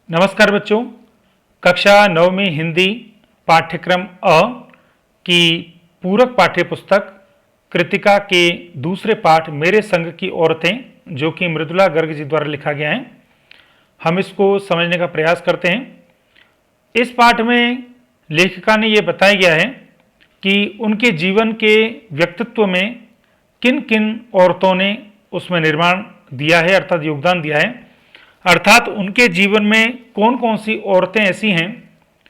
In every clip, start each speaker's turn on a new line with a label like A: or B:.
A: नमस्कार बच्चों, कक्षा 9वीं हिंदी पाठ्यक्रम अ की पूरक पाठ्य पुस्तक कृतिका के दूसरे पाठ मेरे संग की औरतें, जो कि मृदुला गर्ग जी द्वारा लिखा गया है, हम इसको समझने का प्रयास करते हैं। इस पाठ में लेखिका ने यह बताया गया है कि उनके जीवन के व्यक्तित्व में किन किन औरतों ने उसमें निर्माण दिया है, अर्थात योगदान दिया है, अर्थात उनके जीवन में कौन कौन सी औरतें ऐसी हैं,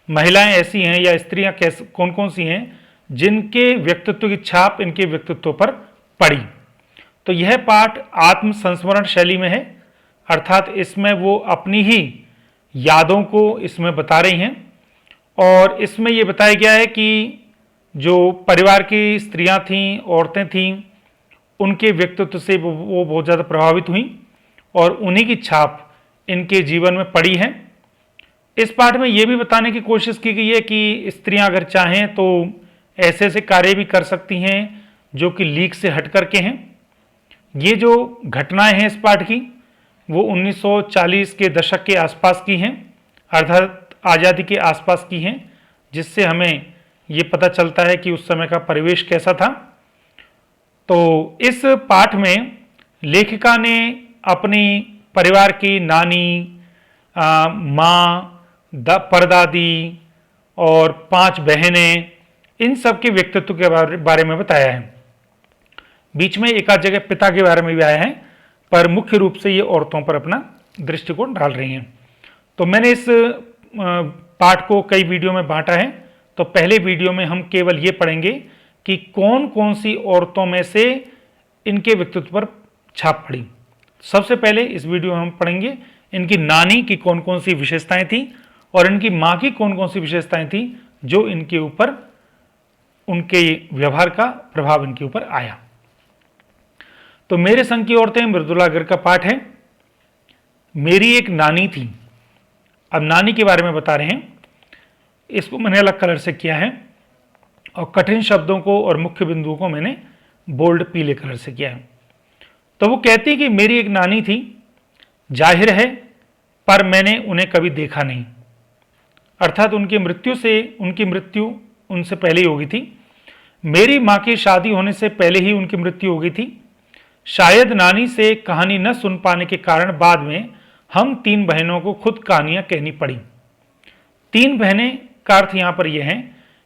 A: महिलाएं ऐसी हैं या स्त्रियां कौन कौन सी हैं जिनके व्यक्तित्व की छाप इनके व्यक्तित्व पर पड़ी। तो यह पाठ आत्म संस्मरण शैली में है, अर्थात इसमें वो अपनी ही यादों को इसमें बता रही हैं और इसमें ये बताया गया है कि जो परिवार की स्त्रियां थीं, औरतें थीं, उनके व्यक्तित्व से वो बहुत ज़्यादा प्रभावित हुई और उन्हीं की छाप इनके जीवन में पड़ी है। इस पाठ में यह भी बताने की कोशिश की गई है कि स्त्रियां अगर चाहें तो ऐसे ऐसे कार्य भी कर सकती हैं जो कि लीक से हट करके हैं। ये जो घटनाएं हैं इस पाठ की, वो 1940 के दशक के आसपास की हैं, अर्थात आज़ादी के आसपास की हैं, जिससे हमें ये पता चलता है कि उस समय का परिवेश कैसा था। तो इस पाठ में लेखिका ने अपनी परिवार की नानी, माँ, परदादी और 5 बहनें, इन सब के व्यक्तित्व के बारे में बताया है। बीच में एक आध जगह पिता के बारे में भी आया है, पर मुख्य रूप से ये औरतों पर अपना दृष्टिकोण डाल रही हैं। तो मैंने इस पाठ को कई वीडियो में बांटा है। तो पहले वीडियो में हम केवल ये पढ़ेंगे कि कौन कौन सी औरतों में से इनके व्यक्तित्व पर छाप पड़ी। सबसे पहले इस वीडियो में हम पढ़ेंगे इनकी नानी की कौन कौन सी विशेषताएं थी और इनकी माँ की कौन कौन सी विशेषताएं थी जो इनके ऊपर, उनके व्यवहार का प्रभाव इनके ऊपर आया। तो मेरे संग की औरतें मृदुला गर्ग का पाठ है। मेरी एक नानी थी। अब नानी के बारे में बता रहे हैं। इसको मैंने अलग कलर से किया है और कठिन शब्दों को और मुख्य बिंदुओं को मैंने बोल्ड पीले कलर से किया है। तो वो कहती कि मेरी एक नानी थी, जाहिर है, पर मैंने उन्हें कभी देखा नहीं, अर्थात उनकी मृत्यु उनसे पहले ही हो गई थी। मेरी माँ की शादी होने से पहले ही उनकी मृत्यु हो गई थी। शायद नानी से कहानी न सुन पाने के कारण बाद में हम 3 बहनों को खुद कहानियां कहनी पड़ी। 3 बहनें का अर्थ यहाँ पर यह है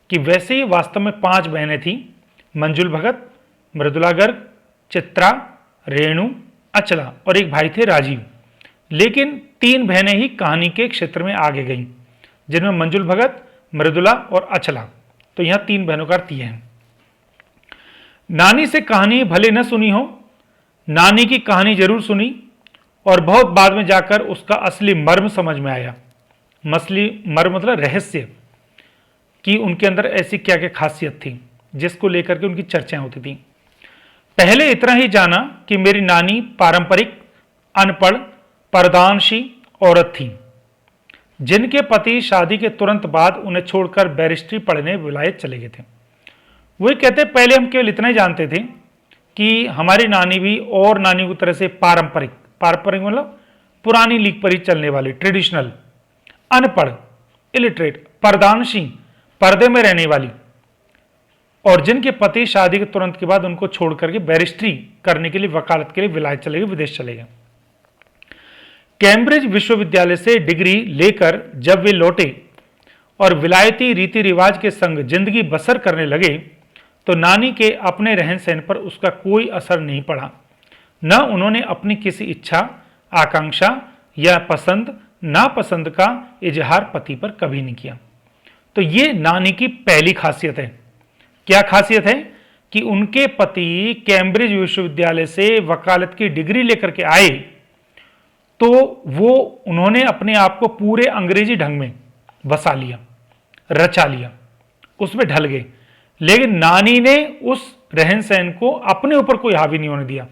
A: कि वैसे ही वास्तव में 5 बहनें थीं, मंजुल भगत, मृदुला गर्ग, चित्रा, रेणु, अचला और एक भाई थे राजीव। लेकिन 3 बहनें ही कहानी के क्षेत्र में आगे गईं, जिनमें मंजुल भगत, मृदुला और अचला। तो यहां 3 बहनों का अर्थ यह है। नानी से कहानी भले न सुनी हो, नानी की कहानी जरूर सुनी और बहुत बाद में जाकर उसका असली मर्म समझ में आया। मर्म मतलब रहस्य, कि उनके अंदर ऐसी क्या क्या खासियत थी जिसको लेकर के उनकी चर्चाएं होती थी। पहले इतना ही जाना कि मेरी नानी पारंपरिक, अनपढ़, परदानशी औरत थी, जिनके पति शादी के तुरंत बाद उन्हें छोड़कर बैरिस्ट्री पढ़ने विलायत चले गए थे। वही कहते पहले हम केवल इतना ही जानते थे कि हमारी नानी भी और नानी की तरह से पारंपरिक मतलब पुरानी लीक पर ही चलने वाली, ट्रेडिशनल, अनपढ़, इलिटरेट, परदानशी, पर्दे में रहने वाली, और जिनके पति शादी के तुरंत के बाद उनको छोड़ करके बैरिस्ट्री करने के लिए, वकालत के लिए विलायत चले गए, विदेश चले गए। कैम्ब्रिज विश्वविद्यालय से डिग्री लेकर जब वे लौटे और विलायती रीति रिवाज के संग जिंदगी बसर करने लगे तो नानी के अपने रहन सहन पर उसका कोई असर नहीं पड़ा। न उन्होंने अपनी किसी इच्छा, आकांक्षा या पसंद नापसंद का इजहार पति पर कभी नहीं किया। तो ये नानी की पहली खासियत है। क्या खासियत है कि उनके पति कैम्ब्रिज विश्वविद्यालय से वकालत की डिग्री लेकर के आए तो उन्होंने अपने आप को पूरे अंग्रेजी ढंग में बसा लिया, रचा लिया, उसमें ढल गए। लेकिन नानी ने उस रहन सहन को अपने ऊपर कोई हावी नहीं होने दिया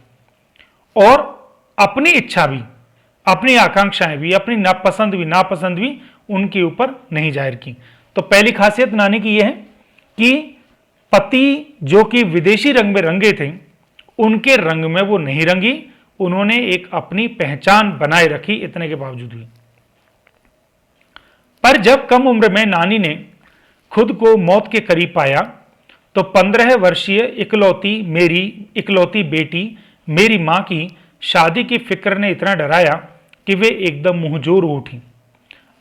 A: और अपनी इच्छा भी, अपनी आकांक्षाएं भी, अपनी नापसंद भी उनके ऊपर नहीं जाहिर की। तो पहली खासियत नानी की यह है कि पति जो कि विदेशी रंग में रंगे थे, उनके रंग में वो नहीं रंगी, उन्होंने एक अपनी पहचान बनाए रखी इतने के बावजूद भी। पर जब कम उम्र में नानी ने खुद को मौत के करीब पाया तो 15 वर्षीय इकलौती बेटी मेरी मां की शादी की फिक्र ने इतना डराया कि वे एकदम मुंहजोर हो उठी।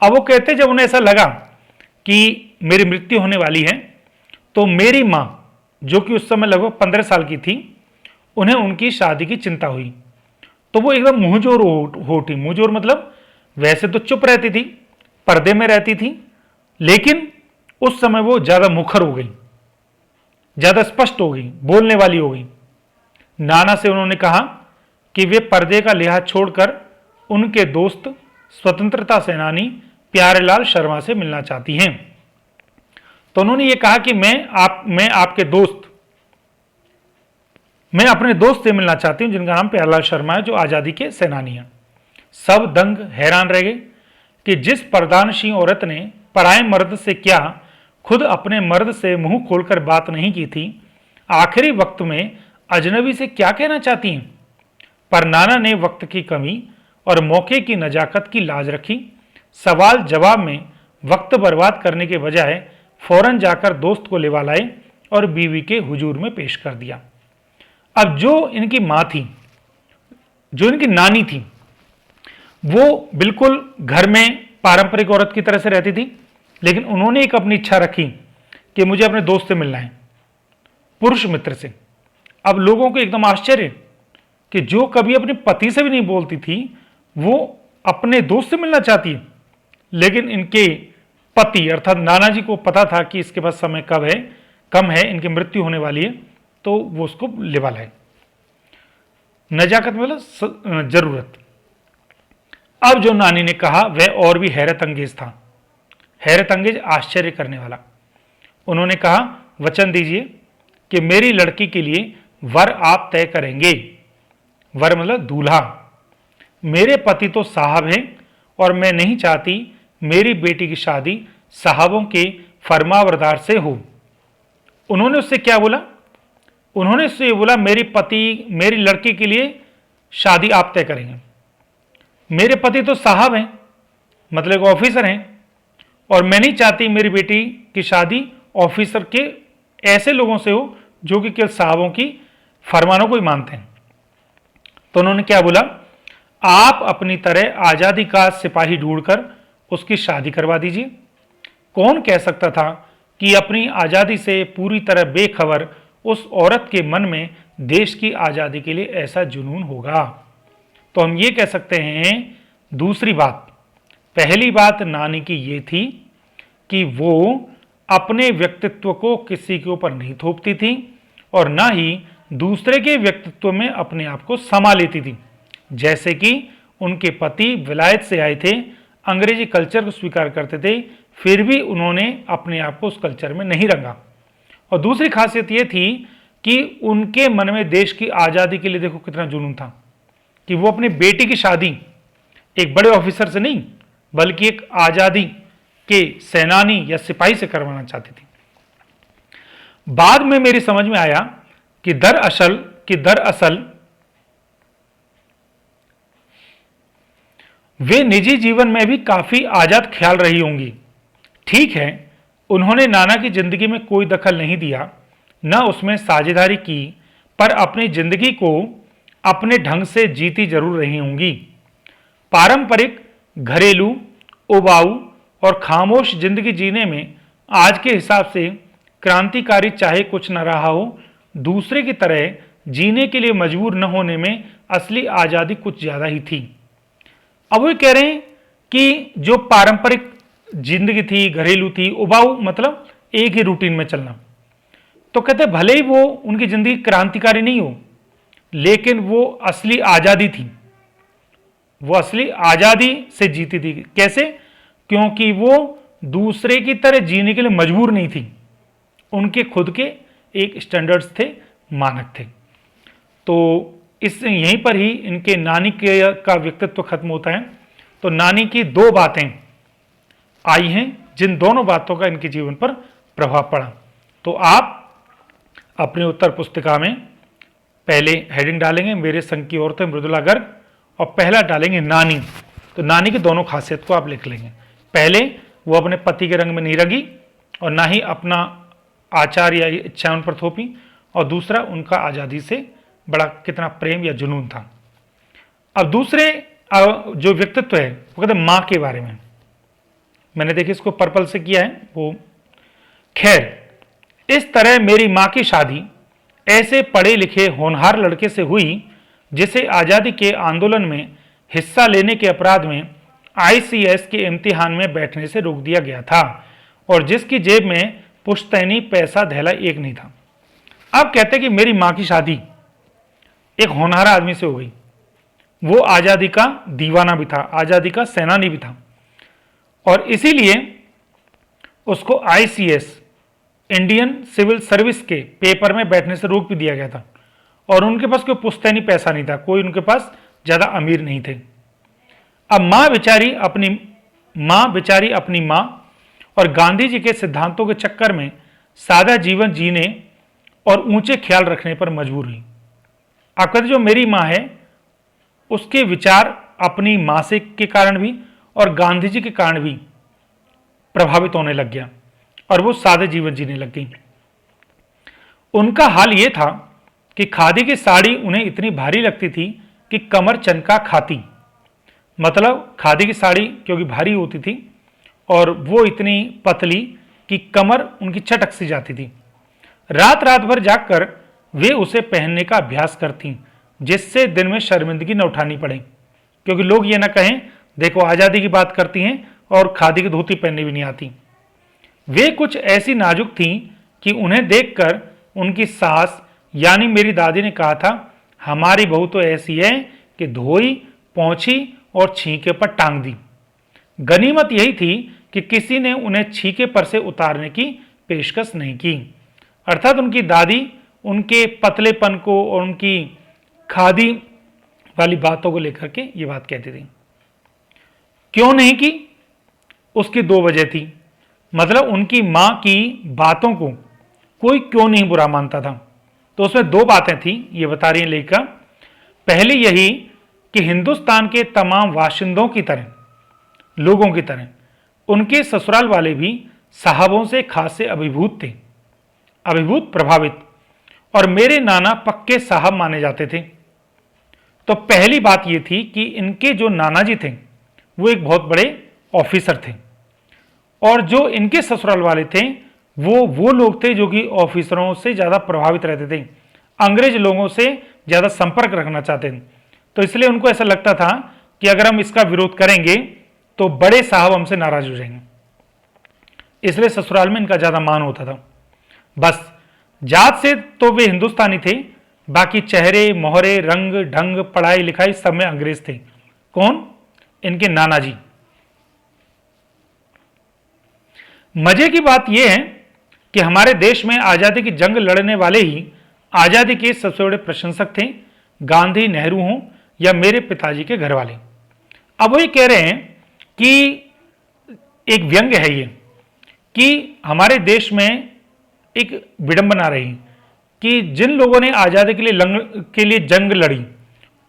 A: अब वो कहते जब उन्हें ऐसा लगा कि मेरी मृत्यु होने वाली है तो मेरी मां, जो कि उस समय लगभग 15 साल की थी, उन्हें उनकी शादी की चिंता हुई तो वो एकदम मुंहजोर हो उठी। मुंहजोर मतलब वैसे तो चुप रहती थी, पर्दे में रहती थी, लेकिन उस समय वो ज्यादा मुखर हो गई, ज्यादा स्पष्ट हो गई, बोलने वाली हो गई। नाना से उन्होंने कहा कि वे पर्दे का लिहाज छोड़कर उनके दोस्त स्वतंत्रता सेनानी प्यारेलाल शर्मा से मिलना चाहती हैं। तो उन्होंने ये कहा कि मैं अपने दोस्त से मिलना चाहती हूं जिनका नाम प्यारेलाल शर्मा है, जो आजादी के सेनानी हैं। सब दंग हैरान रह गए कि जिस पर्दानशी औरत ने पराए मर्द से क्या खुद अपने मर्द से मुंह खोलकर बात नहीं की थी, आखिरी वक्त में अजनबी से क्या कहना चाहती हैं। पर नाना ने वक्त की कमी और मौके की नजाकत की लाज रखी। सवाल जवाब में वक्त बर्बाद करने के बजाय फौरन जाकर दोस्त को लेवा लाए और बीवी के हुजूर में पेश कर दिया। अब जो इनकी मां थी, जो इनकी नानी थी, वो बिल्कुल घर में पारंपरिक औरत की तरह से रहती थी, लेकिन उन्होंने एक अपनी इच्छा रखी कि मुझे अपने दोस्त से मिलना है, पुरुष मित्र से। अब लोगों को एकदम आश्चर्य कि जो कभी अपने पति से भी नहीं बोलती थी, वो अपने दोस्त से मिलना चाहती है। लेकिन इनके पति अर्थात नाना जी को पता था कि इसके पास समय कम है, इनकी मृत्यु होने वाली है, तो वो उसको लेवा लाए। नजाकत मतलब जरूरत। अब जो नानी ने कहा वह और भी हैरत अंगेज था, हैरत अंगेज आश्चर्य करने वाला। उन्होंने कहा, वचन दीजिए कि मेरी लड़की के लिए वर आप तय करेंगे। वर मतलब दूल्हा। मेरे पति तो साहब हैं और मैं नहीं चाहती मेरी बेटी की शादी साहबों के फरमाबरदार से हो। उन्होंने उससे क्या बोला? उन्होंने उससे बोला, मेरी लड़की के लिए शादी आप तय करेंगे। मेरे पति तो साहब हैं, मतलब ऑफिसर हैं, और मैं नहीं चाहती मेरी बेटी की शादी ऑफिसर के ऐसे लोगों से हो जो कि केवल साहबों की फरमानों को ही मानते हैं। तो उन्होंने क्या बोला, आप अपनी तरह आजादी का सिपाही ढूंढकर उसकी शादी करवा दीजिए। कौन कह सकता था कि अपनी आजादी से पूरी तरह बेखबर उस औरत के मन में देश की आजादी के लिए ऐसा जुनून होगा। तो हम ये कह सकते हैं, दूसरी बात, पहली बात नानी की ये थी कि वो अपने व्यक्तित्व को किसी के ऊपर नहीं थोपती थी और ना ही दूसरे के व्यक्तित्व में अपने आप को समा लेती थी। जैसे कि उनके पति विलायत से आए थे, अंग्रेजी कल्चर को स्वीकार करते थे, फिर भी उन्होंने अपने आप को उस कल्चर में नहीं रंगा। और दूसरी खासियत ये थी कि उनके मन में देश की आज़ादी के लिए देखो कितना जुनून था कि वो अपनी बेटी की शादी एक बड़े ऑफिसर से नहीं बल्कि एक आज़ादी के सेनानी या सिपाही से करवाना चाहती थी। बाद में मेरी समझ में आया कि दरअसल वे निजी जीवन में भी काफी आजाद ख्याल रही होंगी। ठीक है, उन्होंने नाना की जिंदगी में कोई दखल नहीं दिया, न उसमें साझेदारी की, पर अपनी जिंदगी को अपने ढंग से जीती जरूर रही होंगी। पारंपरिक, घरेलू, उबाऊ और खामोश जिंदगी जीने में आज के हिसाब से क्रांतिकारी चाहे कुछ न रहा हो, दूसरे की तरह जीने के लिए मजबूर न होने में असली आज़ादी कुछ ज़्यादा ही थी। अब वो कह रहे हैं कि जो पारंपरिक जिंदगी थी, घरेलू थी, उबाऊ मतलब एक ही रूटीन में चलना, तो कहते भले ही वो उनकी जिंदगी क्रांतिकारी नहीं हो, लेकिन वो असली आज़ादी थी, वो असली आज़ादी से जीती थी। कैसे? क्योंकि वो दूसरे की तरह जीने के लिए मजबूर नहीं थी, उनके खुद के एक स्टैंडर्ड्स थे, मानक थे। तो इस यहीं पर ही इनके नानी का व्यक्तित्व खत्म होता है। तो नानी की दो बातें आई हैं जिन दोनों बातों का इनके जीवन पर प्रभाव पड़ा। तो आप अपने उत्तर पुस्तिका में पहले हेडिंग डालेंगे मेरे संग की औरतें मृदुला गर्ग और पहला डालेंगे नानी। तो नानी की दोनों खासियत को आप लिख लेंगे। पहले वो अपने पति के रंग में नहीं रंगी और ना ही अपना आचार या इच्छा उन पर थोपी, और दूसरा उनका आज़ादी से बड़ा कितना प्रेम या जुनून था। अब दूसरे जो व्यक्तित्व है वो कहते हैं माँ के बारे में। मैंने देखिए इसको पर्पल से किया है वो। खैर, इस तरह मेरी माँ की शादी ऐसे पढ़े लिखे होनहार लड़के से हुई जिसे आज़ादी के आंदोलन में हिस्सा लेने के अपराध में ICS के इम्तिहान में बैठने से रोक दिया गया था और जिसकी जेब में पुश्तैनी पैसा धैला एक नहीं था। अब कहते कि मेरी माँ की शादी एक होनहार आदमी से हो गई, वो आज़ादी का दीवाना भी था, आज़ादी का सेनानी भी था, और इसीलिए उसको ICS इंडियन सिविल सर्विस के पेपर में बैठने से रोक भी दिया गया था। और उनके पास कोई पुश्तैनी पैसा नहीं था, कोई उनके पास ज़्यादा अमीर नहीं थे। अब माँ बेचारी अपनी माँ और गांधी जी के सिद्धांतों के चक्कर में सादा जीवन जीने और ऊंचे ख्याल रखने पर मजबूर हुई। आप कहते जो मेरी माँ है उसके विचार अपनी माँ से के कारण भी और गांधी जी के कारण भी प्रभावित होने लग गया और वो सादे जीवन जीने लग गई। उनका हाल ये था कि खादी की साड़ी उन्हें इतनी भारी लगती थी कि कमर चनका खाती। मतलब खादी की साड़ी क्योंकि भारी होती थी और वो इतनी पतली कि कमर उनकी चटक सी जाती थी। रात रात भर जागकर वे उसे पहनने का अभ्यास करती, जिससे दिन में शर्मिंदगी न उठानी पड़े, क्योंकि लोग ये ना कहें देखो आज़ादी की बात करती हैं और खादी की धोती पहननी भी नहीं आती। वे कुछ ऐसी नाजुक थीं कि उन्हें देखकर उनकी सास यानी मेरी दादी ने कहा था, हमारी बहू तो ऐसी है कि धोई, पहुंची और छींके पर टांग दी। गनीमत यही थी कि किसी ने उन्हें छींके पर से उतारने की पेशकश नहीं की। अर्थात उनकी दादी उनके पतलेपन को और उनकी खादी वाली बातों को लेकर के ये बात कहती थी। क्यों नहीं की? उसकी दो वजह थी। मतलब उनकी माँ की बातों को कोई क्यों नहीं बुरा मानता था, तो उसमें दो बातें थी, ये बता रही है लेखिका। पहली यही कि हिंदुस्तान के तमाम वाशिंदों की तरह, लोगों की तरह उनके ससुराल वाले भी साहबों से खासे अभिभूत थे, अभिभूत प्रभावित, और मेरे नाना पक्के साहब माने जाते थे। तो पहली बात यह थी कि इनके जो नाना जी थे वो एक बहुत बड़े ऑफिसर थे, और जो इनके ससुराल वाले थे वो लोग थे जो कि ऑफिसरों से ज़्यादा प्रभावित रहते थे, अंग्रेज लोगों से ज़्यादा संपर्क रखना चाहते थे। तो इसलिए उनको ऐसा लगता था कि अगर हम इसका विरोध करेंगे तो बड़े साहब हमसे नाराज हो जाएंगे, इसलिए ससुराल में इनका ज़्यादा मान होता था। बस जात से तो वे हिंदुस्तानी थे, बाकी चेहरे, मोहरे, रंग ढंग, पढ़ाई लिखाई सब में अंग्रेज थे। कौन? इनके नाना जी। मजे की बात यह है कि हमारे देश में आज़ादी की जंग लड़ने वाले ही आज़ादी के सबसे बड़े प्रशंसक थे, गांधी, नेहरू हों या मेरे पिताजी के घर वाले। अब वो ये कह रहे हैं कि एक व्यंग्य है ये कि हमारे देश में एक विडंबना रही कि जिन लोगों ने आज़ादी के लिए जंग लड़ी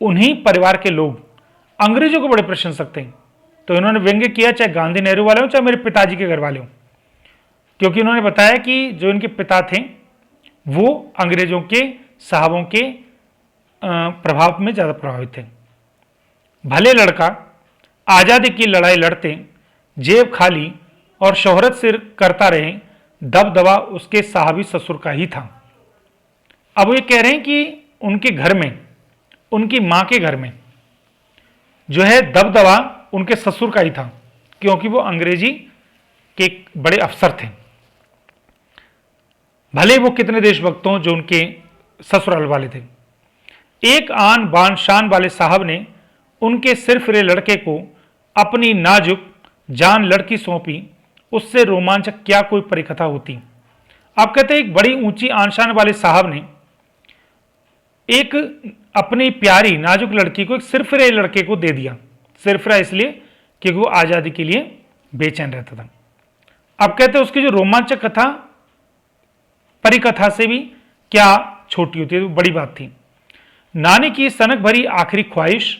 A: उन्हीं परिवार के लोग अंग्रेजों के बड़े प्रशंसक थे। तो इन्होंने व्यंग्य किया, चाहे गांधी नेहरू वाले हों चाहे मेरे पिताजी के घर वाले हों, क्योंकि उन्होंने बताया कि जो इनके पिता थे वो अंग्रेजों के साहबों के प्रभाव में ज़्यादा प्रभावित थे। भले लड़का आज़ादी की लड़ाई लड़ते, जेब खाली और शोहरत सिर करता रहे, दबदबा उसके साहबी ससुर का ही था। अब वो ये कह रहे हैं कि उनके घर में, उनकी माँ के घर में जो है दबदबा उनके ससुर का ही था, क्योंकि वो अंग्रेजी के बड़े अफसर थे। भले वो कितने देशभक्त हों जो उनके ससुराल वाले थे। एक आन बान शान वाले साहब ने उनके सिर फिरे लड़के को अपनी नाजुक जान लड़की सौंपी, उससे रोमांचक क्या कोई परिकथा होती। आप कहते हैं एक बड़ी ऊंची आन शान वाले साहब ने एक अपनी प्यारी नाजुक लड़की को एक सिरफिरे लड़के को दे दिया। सिरफिरा इसलिए क्योंकि वो आज़ादी के लिए बेचैन रहता था। अब कहते हैं उसकी जो रोमांचक कथा परिकथा से भी क्या छोटी होती है, तो बड़ी बात थी। नानी की सनक भरी आखिरी ख्वाहिश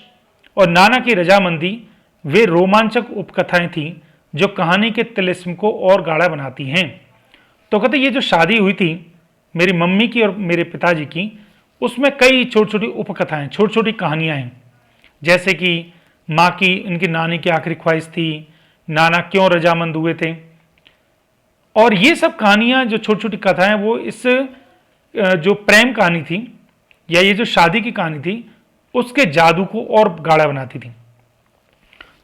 A: और नाना की रजामंदी वे रोमांचक उपकथाएं थीं जो कहानी के तिलिस्म को और गाढ़ा बनाती हैं। तो कहते ये जो शादी हुई थी मेरी मम्मी की और मेरे पिताजी की, उसमें कई छोटी छोटी उपकथाएं, छोटी छोटी कहानियां हैं। जैसे कि माँ की, इनकी नानी की आखिरी ख्वाहिश थी, नाना क्यों रजामंद हुए थे, और ये सब कहानियां जो छोटी छोटी कथाएं वो इस जो प्रेम कहानी थी या ये जो शादी की कहानी थी उसके जादू को और गाढ़ा बनाती थी।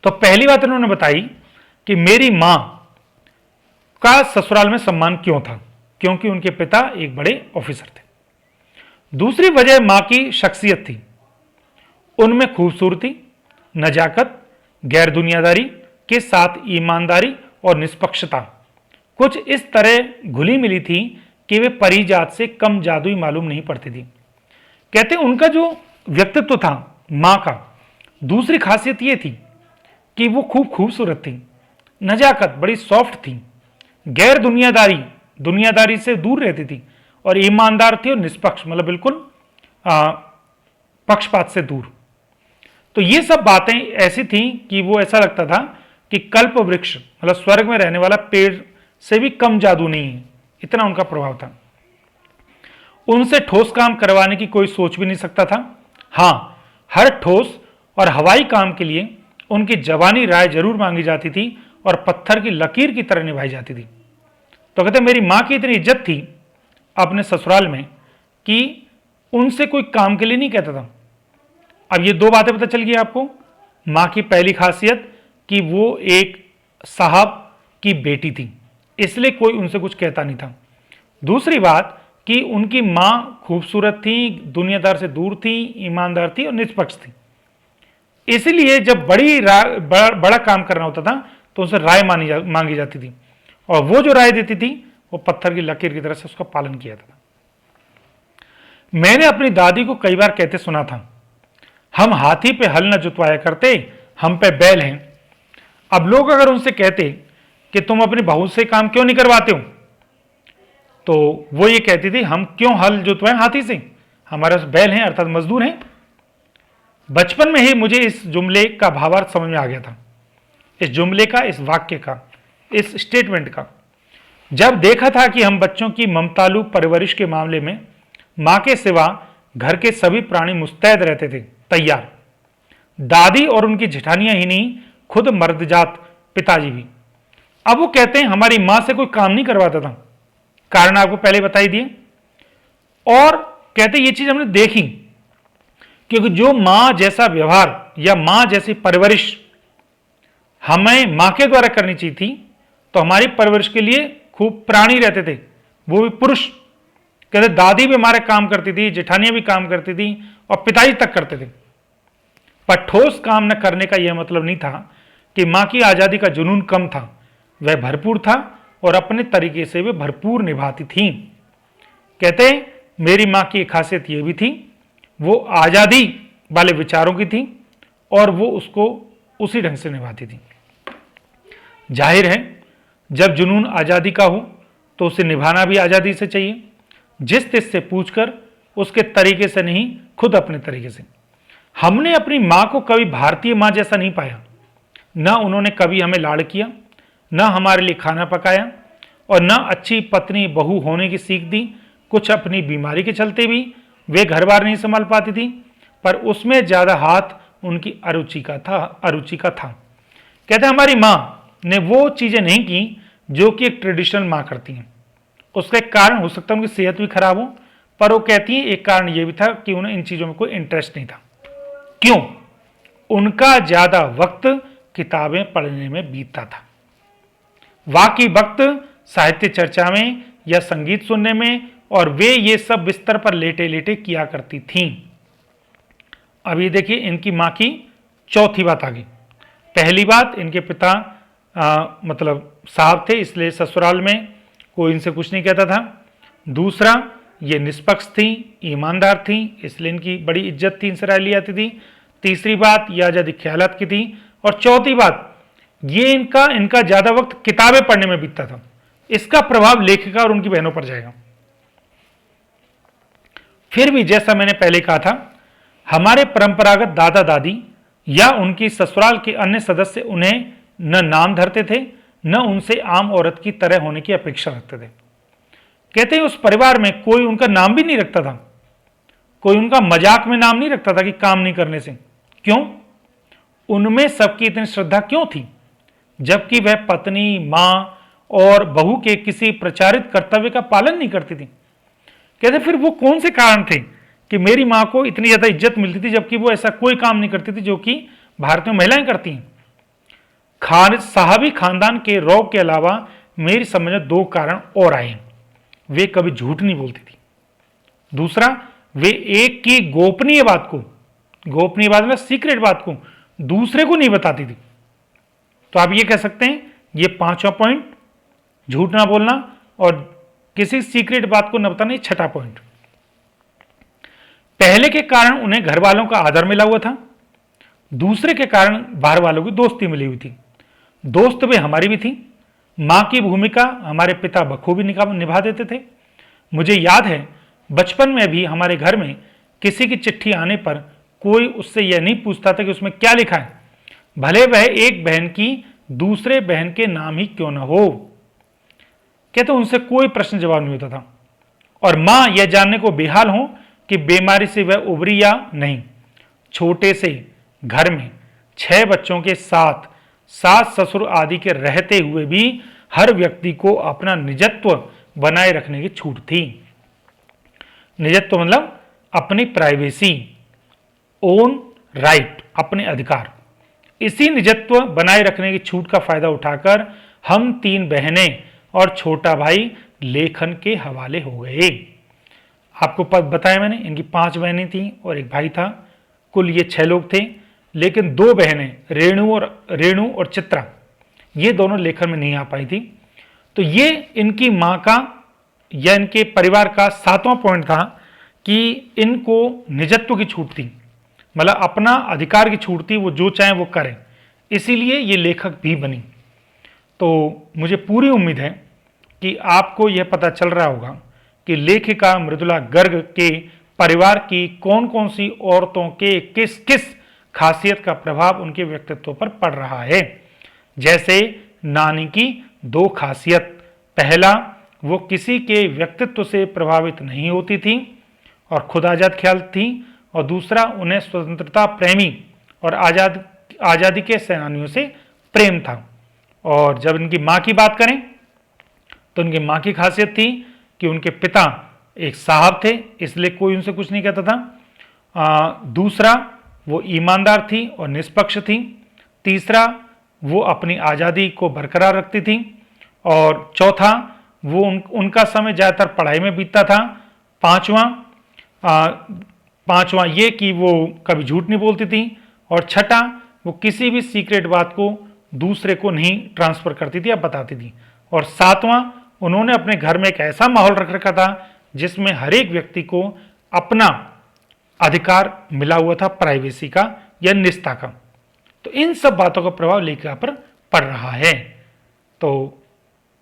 A: तो पहली बात उन्होंने बताई कि मेरी मां का ससुराल में सम्मान क्यों था, क्योंकि उनके पिता एक बड़े ऑफिसर थे। दूसरी वजह मां की शख्सियत थी, उनमें खूबसूरती, नजाकत, गैर दुनियादारी के साथ ईमानदारी और निष्पक्षता कुछ इस तरह घुली मिली थी कि वे परिजात से कम जादुई मालूम नहीं पड़ती थी। कहते उनका जो व्यक्तित्व था मां का, दूसरी खासियत यह थी कि वो खूब खूबसूरत थी, नजाकत बड़ी सॉफ्ट थी, गैर दुनियादारी से दूर रहती थी, और ईमानदार थी और निष्पक्ष, मतलब बिल्कुल पक्षपात से दूर। तो ये सब बातें ऐसी थी कि वो ऐसा लगता था कि कल्प वृक्ष, मतलब स्वर्ग में रहने वाला पेड़ से भी कम जादू नहीं है, इतना उनका प्रभाव था। उनसे ठोस काम करवाने की कोई सोच भी नहीं सकता था। हां, हर ठोस और हवाई काम के लिए उनकी जवानी राय जरूर मांगी जाती थी और पत्थर की लकीर की तरह निभाई जाती थी। तो कहते मेरी मां की इतनी इज्जत थी अपने ससुराल में कि उनसे कोई काम के लिए नहीं कहता था। अब ये दो बातें पता चल गई आपको। मां की पहली खासियत कि वो एक साहब की बेटी थी, इसलिए कोई उनसे कुछ कहता नहीं था। दूसरी बात कि उनकी मां खूबसूरत थी, दुनियादार से दूर थी, ईमानदार थी और निष्पक्ष थी। इसलिए जब बड़ा काम करना होता था तो उनसे राय मांगी जाती थी, और वो जो राय देती थी वो पत्थर की लकीर की तरह से उसका पालन किया था। मैंने अपनी दादी को कई बार कहते सुना था, हम हाथी पे हल न जुतवाया करते, हम पे बैल हैं। अब लोग अगर उनसे कहते कि तुम अपनी बहू से काम क्यों नहीं करवाते हो, तो वो ये कहती थी हम क्यों हल जुतवाएं हाथी से, हमारे पास बैल हैं अर्थात मजदूर हैं। बचपन में ही मुझे इस जुमले का भावार्थ समझ में आ गया था, इस जुमले का, इस वाक्य का, इस स्टेटमेंट का। जब देखा था कि हम बच्चों की ममतालु परवरिश के मामले में मां के सिवा घर के सभी प्राणी मुस्तैद रहते थे, तैयार। दादी और उनकी जेठानियां ही नहीं, खुद मर्दजात पिताजी भी। अब वो कहते हैं हमारी मां से कोई काम नहीं करवाता था, कारण आपको पहले बताई दिए। और कहते ये चीज हमने देखी क्योंकि जो मां जैसा व्यवहार या मां जैसी परवरिश हमें मां के द्वारा करनी चाहिए थी, तो हमारी परवरिश के लिए खूब प्राणी रहते थे, वो भी पुरुष। कहते दादी भी हमारे काम करती थी, जेठानियां भी काम करती थी और पिताजी तक करते थे। पर ठोस काम न करने का यह मतलब नहीं था कि मां की आजादी का जुनून कम था, वह भरपूर था और अपने तरीके से वे भरपूर निभाती थी। कहते मेरी मां की एक खासियत यह भी थी, वो आजादी वाले विचारों की थी और वो उसको उसी ढंग से निभाती थी। जाहिर है जब जुनून आजादी का हो तो उसे निभाना भी आजादी से चाहिए, जिस तिस से पूछकर, उसके तरीके से नहीं, खुद अपने तरीके से। हमने अपनी मां को कभी भारतीय मां जैसा नहीं पाया, न उन्होंने कभी हमें लाड़ किया, न हमारे लिए खाना पकाया और न अच्छी पत्नी बहू होने की सीख दी। कुछ अपनी बीमारी के चलते भी वे घर बार नहीं संभाल पाती थी, पर उसमें ज्यादा हाथ उनकी अरुचि का था। कहते हमारी मां ने वो चीजें नहीं की जो कि एक ट्रेडिशनल मां करती हैं। उसका एक कारण हो सकता है उनकी सेहत भी खराब हो, पर वो कहती है एक कारण यह भी था कि उन्हें इन चीजों में कोई इंटरेस्ट नहीं था। क्यों? उनका ज्यादा वक्त किताबें पढ़ने में बीतता था, बाकी वक्त साहित्य चर्चा में या संगीत सुनने में, और वे ये सब बिस्तर पर लेटे लेटे किया करती थीं। अब ये देखिए इनकी मां की चौथी बात आ गई। पहली बात, इनके पिता मतलब साहब थे, इसलिए ससुराल में कोई इनसे कुछ नहीं कहता था। दूसरा, ये निष्पक्ष थी, ईमानदार थी, इसलिए इनकी बड़ी इज्जत थी, इनसे राय ली जाती थी। तीसरी बात, यह आजादी ख्यालात की थी। और चौथी बात, ये इनका ज्यादा वक्त किताबें पढ़ने में बीतता था। इसका प्रभाव लेखिका और उनकी बहनों पर जाएगा। फिर भी जैसा मैंने पहले कहा था, हमारे परंपरागत दादा दादी या उनकी ससुराल के अन्य सदस्य उन्हें न नाम धरते थे न उनसे आम औरत की तरह होने की अपेक्षा रखते थे। कहते हैं उस परिवार में कोई उनका नाम भी नहीं रखता था, कोई उनका मजाक में नाम नहीं रखता था कि काम नहीं करने से। क्यों? उनमें सबकी इतनी श्रद्धा क्यों थी, जबकि वह पत्नी, मां और बहू के किसी प्रचारित कर्तव्य का पालन नहीं करती थी। कहते फिर वो कौन से कारण थे कि मेरी मां को इतनी ज्यादा इज्जत मिलती थी जबकि वो ऐसा कोई काम नहीं करती थी जो कि भारत में महिलाएं करती हैं। साहबी खानदान के रौब के अलावा मेरी समझ में दो कारण और आए। वे कभी झूठ नहीं बोलती थी। दूसरा, वे एक की गोपनीय बात को, गोपनीय बात मतलब सीक्रेट बात को दूसरे को नहीं बताती थी। तो आप ये कह सकते हैं ये पांचवा पॉइंट, झूठ ना बोलना और किसी सीक्रेट बात को न बताना, छठा पॉइंट। पहले के कारण उन्हें घर वालों का आदर मिला हुआ था, दूसरे के कारण बाहर वालों की दोस्ती मिली हुई थी। दोस्त वे हमारी भी थी। मां की भूमिका हमारे पिता बखूबी निभा देते थे। मुझे याद है बचपन में भी हमारे घर में किसी की चिट्ठी आने पर कोई उससे यह नहीं पूछता था कि उसमें क्या लिखा है, भले वह एक बहन की दूसरे बहन के नाम ही क्यों न हो। कहते उनसे कोई प्रश्न जवाब नहीं होता था। और मां यह जानने को बेहाल हो कि बीमारी से वह उबरी या नहीं। छोटे से घर में 6 बच्चों के साथ सास ससुर आदि के रहते हुए भी हर व्यक्ति को अपना निजत्व बनाए रखने की छूट थी। निजत्व मतलब अपनी प्राइवेसी, ओन राइट, अपने अधिकार। इसी निजत्व बनाए रखने की छूट का फायदा उठाकर हम 3 बहनें और छोटा भाई लेखन के हवाले हो गए। आपको बताया मैंने, इनकी 5 बहनें थीं और एक भाई था। कुल ये 6 लोग थे, लेकिन 2 बहनें रेणु और चित्रा, ये दोनों लेखन में नहीं आ पाई थी। तो ये इनकी मां का या इनके परिवार का 7वां पॉइंट था कि इनको निजत्व की छूट थी, मतलब अपना अधिकार की छूट थी, वो जो चाहे वो करें, इसीलिए ये लेखक भी बनी। तो मुझे पूरी उम्मीद है कि आपको यह पता चल रहा होगा कि लेखिका मृदुला गर्ग के परिवार की कौन कौन सी औरतों के किस किस खासियत का प्रभाव उनके व्यक्तित्व पर पड़ रहा है। जैसे नानी की 2 खासियत, पहला, वो किसी के व्यक्तित्व से प्रभावित नहीं होती थी और खुद आजाद ख्याल थी, और दूसरा, उन्हें स्वतंत्रता प्रेमी और आजादी के सेनानियों से प्रेम था। और जब इनकी माँ की बात करें तो उनकी माँ की खासियत थी कि उनके पिता एक साहब थे, इसलिए कोई उनसे कुछ नहीं कहता था। दूसरा, वो ईमानदार थी और निष्पक्ष थी। तीसरा, वो अपनी आज़ादी को बरकरार रखती थी। और चौथा, वो उनका समय ज़्यादातर पढ़ाई में बीतता था। पांचवा ये कि वो कभी झूठ नहीं बोलती थी। और छठा, वो किसी भी सीक्रेट बात को दूसरे को नहीं ट्रांसफर करती थी या बताती थी। और 7वां, उन्होंने अपने घर में एक ऐसा माहौल रख रखा था जिसमें हर एक व्यक्ति को अपना अधिकार मिला हुआ था, प्राइवेसी का या निजता का। तो इन सब बातों का प्रभाव लेखिका पर पड़ रहा है। तो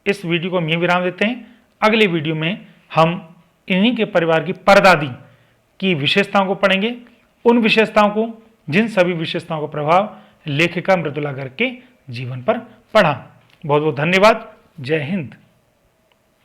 A: इस वीडियो को हम यहीं विराम देते हैं। अगले वीडियो में हम इन्हीं के परिवार की परदादी की विशेषताओं को पढ़ेंगे, उन विशेषताओं को जिन सभी विशेषताओं का प्रभाव लेखिका मृदुला गर्ग के जीवन पर पड़ा। बहुत बहुत धन्यवाद। जय हिंद।